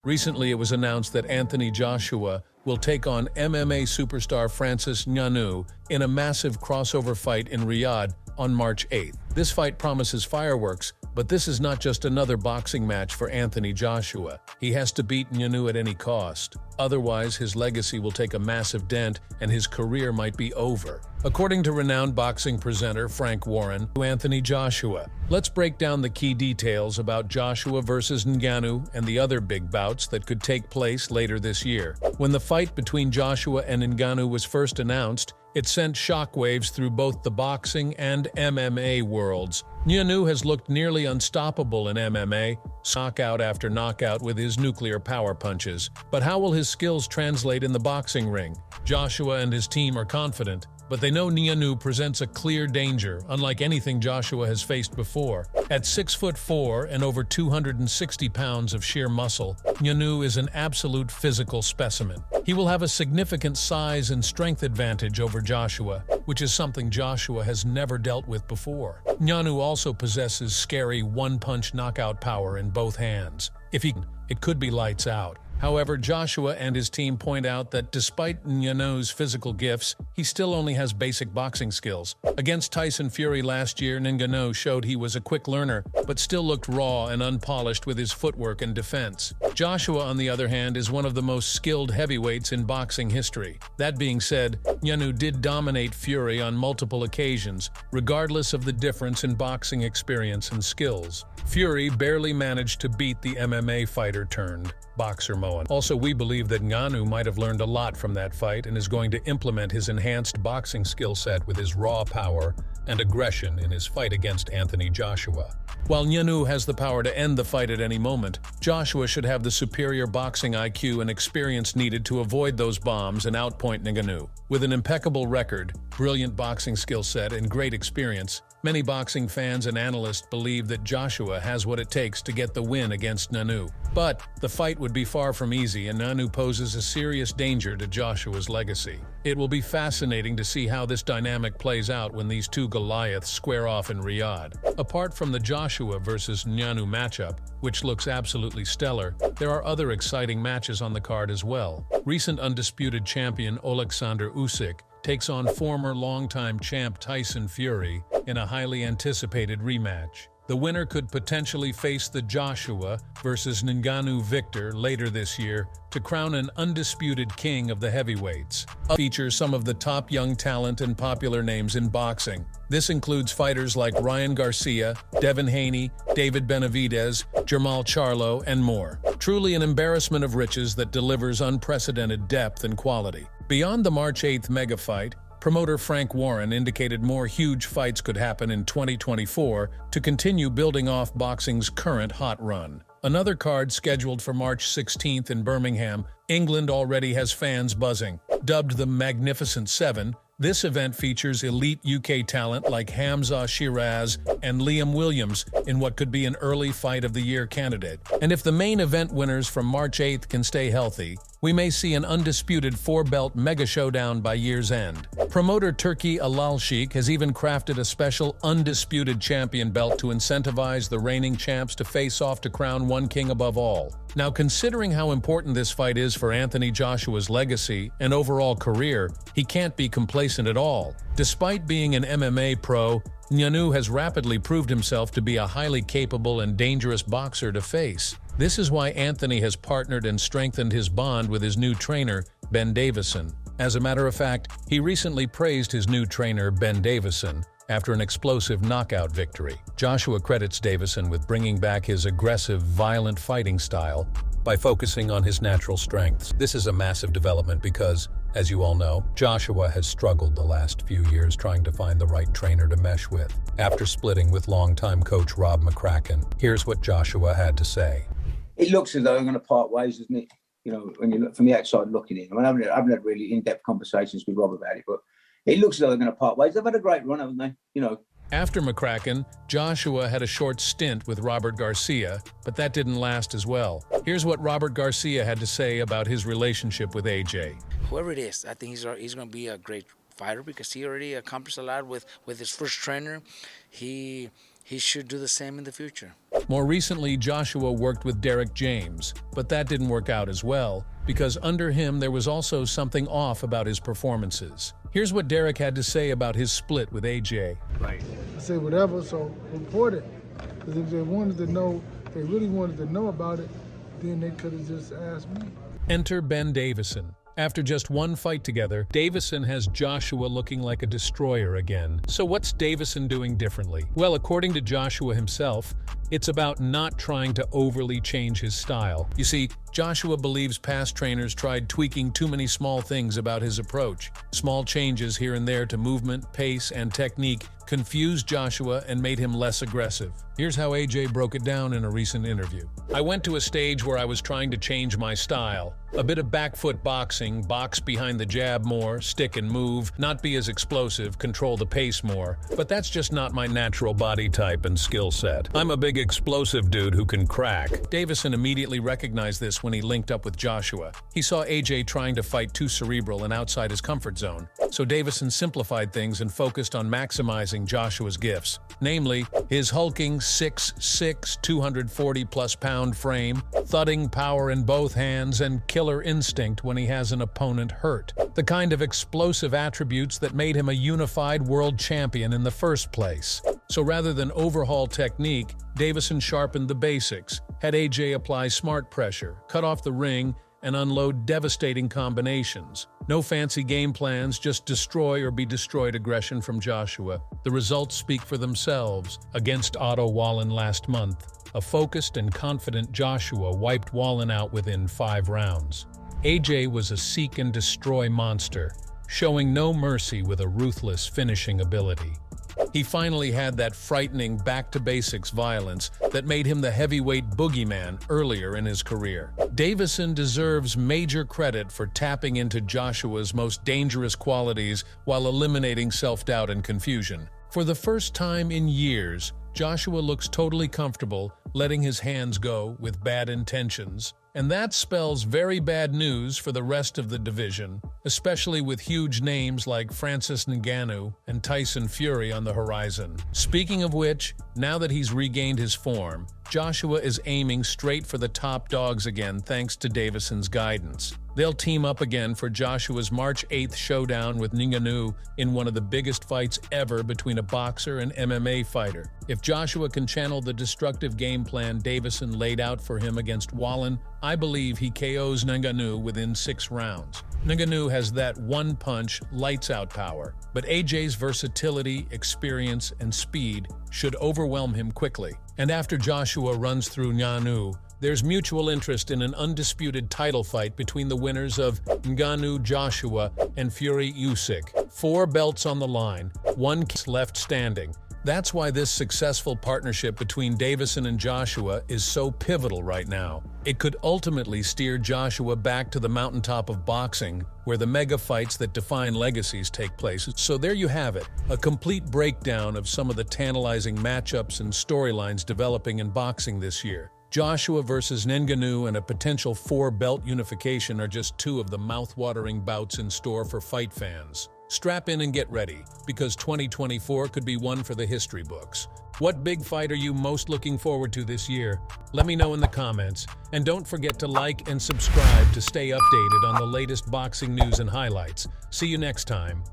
Recently, it was announced that Anthony Joshua will take on MMA superstar Francis Ngannou in a massive crossover fight in Riyadh on March 8th. This fight promises fireworks, but this is not just another boxing match for Anthony Joshua. He has to beat Ngannou at any cost. Otherwise, his legacy will take a massive dent and his career might be over. According to renowned boxing presenter Frank Warren, to Anthony Joshua. Let's break down the key details about Joshua versus Ngannou and the other big bouts that could take place later this year. When the fight between Joshua and Ngannou was first announced, it sent shockwaves through both the boxing and MMA worlds. Ngannou has looked nearly unstoppable in MMA, knockout after knockout with his nuclear power punches. But how will his skills translate in the boxing ring? Joshua and his team are confident, but they know Ngannou presents a clear danger, unlike anything Joshua has faced before. At 6'4" and over 260 pounds of sheer muscle, Ngannou is an absolute physical specimen. He will have a significant size and strength advantage over Joshua, which is something Joshua has never dealt with before. Ngannou also possesses scary one-punch knockout power in both hands. It could be lights out. However, Joshua and his team point out that despite Ngannou's physical gifts, he still only has basic boxing skills. Against Tyson Fury last year, Ngannou showed he was a quick learner, but still looked raw and unpolished with his footwork and defense. Joshua, on the other hand, is one of the most skilled heavyweights in boxing history. That being said, Ngannou did dominate Fury on multiple occasions, regardless of the difference in boxing experience and skills. Fury barely managed to beat the MMA fighter turned boxer Moen. Also, we believe that Ngannou might have learned a lot from that fight and is going to implement his enhanced boxing skill set with his raw power and aggression in his fight against Anthony Joshua. While Ngannou has the power to end the fight at any moment, Joshua should have the superior boxing IQ and experience needed to avoid those bombs and outpoint Ngannou. With an impeccable record, brilliant boxing skill set, and great experience, many boxing fans and analysts believe that Joshua has what it takes to get the win against Ngannou. But the fight would be far from easy, and Ngannou poses a serious danger to Joshua's legacy. It will be fascinating to see how this dynamic plays out when these two Goliaths square off in Riyadh. Apart from the Joshua versus Ngannou matchup, which looks absolutely stellar, there are other exciting matches on the card as well. Recent undisputed champion Alexander Usyk takes on former longtime champ Tyson Fury in a highly anticipated rematch. The winner could potentially face the Joshua versus Ngannou victor later this year to crown an undisputed king of the heavyweights. Features some of the top young talent and popular names in boxing. This includes fighters like Ryan Garcia, Devin Haney, David Benavidez, Jermall Charlo, and more. Truly an embarrassment of riches that delivers unprecedented depth and quality. Beyond the March 8th mega fight, promoter Frank Warren indicated more huge fights could happen in 2024 to continue building off boxing's current hot run. Another card scheduled for March 16th in Birmingham, England already has fans buzzing. Dubbed the Magnificent Seven, this event features elite UK talent like Hamza Shiraz and Liam Williams in what could be an early Fight of the Year candidate. And if the main event winners from March 8th can stay healthy, we may see an undisputed four-belt mega showdown by year's end. Promoter Turki Alalshik has even crafted a special undisputed champion belt to incentivize the reigning champs to face off to crown one king above all. Now, considering how important this fight is for Anthony Joshua's legacy and overall career, he can't be complacent at all. Despite being an MMA pro, Ngannou has rapidly proved himself to be a highly capable and dangerous boxer to face. This is why Anthony has partnered and strengthened his bond with his new trainer, Ben Davison. As a matter of fact, he recently praised his new trainer, Ben Davison, after an explosive knockout victory. Joshua credits Davison with bringing back his aggressive, violent fighting style by focusing on his natural strengths. This is a massive development because, as you all know, Joshua has struggled the last few years trying to find the right trainer to mesh with. After splitting with longtime coach Rob McCracken, here's what Joshua had to say. It looks as though they're going to part ways, doesn't it? You know, when you look from the outside looking in. I mean, I haven't had really in-depth conversations with Rob about it, but it looks as though they're going to part ways. They've had a great run, haven't they? You know. After McCracken, Joshua had a short stint with Robert Garcia, but that didn't last as well. Here's what Robert Garcia had to say about his relationship with AJ. Whoever it is, I think he's going to be a great fighter because he already accomplished a lot with his first trainer. He he should do the same in the future. More recently, Joshua worked with Derek James, but that didn't work out as well, because under him there was also something off about his performances. Here's what Derek had to say about his split with AJ. Right. I say whatever, so report it. Because if they wanted to know, they really wanted to know about it, then they could have just asked me. Enter Ben Davison. After just one fight together, Davison has Joshua looking like a destroyer again. So what's Davison doing differently? Well, according to Joshua himself, it's about not trying to overly change his style. You see, Joshua believes past trainers tried tweaking too many small things about his approach. Small changes here and there to movement, pace, and technique confused Joshua and made him less aggressive. Here's how AJ broke it down in a recent interview. I went to a stage where I was trying to change my style. A bit of back foot boxing, box behind the jab more, stick and move, not be as explosive, control the pace more. But that's just not my natural body type and skill set. I'm a big explosive dude who can crack. Davison immediately recognized this when he linked up with Joshua. He saw AJ trying to fight too cerebral and outside his comfort zone. So Davison simplified things and focused on maximizing Joshua's gifts, namely his hulking 6'6", 240-plus pound frame, thudding power in both hands, and killer instinct when he has an opponent hurt. The kind of explosive attributes that made him a unified world champion in the first place. So rather than overhaul technique, Davison sharpened the basics, had AJ apply smart pressure, cut off the ring, and unload devastating combinations. No fancy game plans, just destroy or be destroyed aggression from Joshua. The results speak for themselves. Against Otto Wallin last month, a focused and confident Joshua wiped Wallin out within 5 rounds. AJ was a seek and destroy monster, showing no mercy with a ruthless finishing ability. He finally had that frightening back-to-basics violence that made him the heavyweight boogeyman earlier in his career. Davison deserves major credit for tapping into Joshua's most dangerous qualities while eliminating self-doubt and confusion. For the first time in years, Joshua looks totally comfortable letting his hands go with bad intentions. And that spells very bad news for the rest of the division, especially with huge names like Francis Ngannou and Tyson Fury on the horizon. Speaking of which, now that he's regained his form, Joshua is aiming straight for the top dogs again thanks to Davison's guidance. They'll team up again for Joshua's March 8th showdown with Ngannou in one of the biggest fights ever between a boxer and MMA fighter. If Joshua can channel the destructive game plan Davison laid out for him against Wallin, I believe he KOs Ngannou within 6 rounds. Ngannou has that one-punch, lights-out power, but AJ's versatility, experience, and speed should overwhelm him quickly. And after Joshua runs through Ngannou, there's mutual interest in an undisputed title fight between the winners of Ngannou Joshua and Fury Usyk. 4 belts on the line, 1 left standing. That's why this successful partnership between Davison and Joshua is so pivotal right now. It could ultimately steer Joshua back to the mountaintop of boxing, where the mega fights that define legacies take place. So there you have it, a complete breakdown of some of the tantalizing matchups and storylines developing in boxing this year. Joshua versus Ngannou and a potential 4-belt unification are just 2 of the mouth-watering bouts in store for fight fans. Strap in and get ready, because 2024 could be one for the history books. What big fight are you most looking forward to this year? Let me know in the comments, and don't forget to like and subscribe to stay updated on the latest boxing news and highlights. See you next time.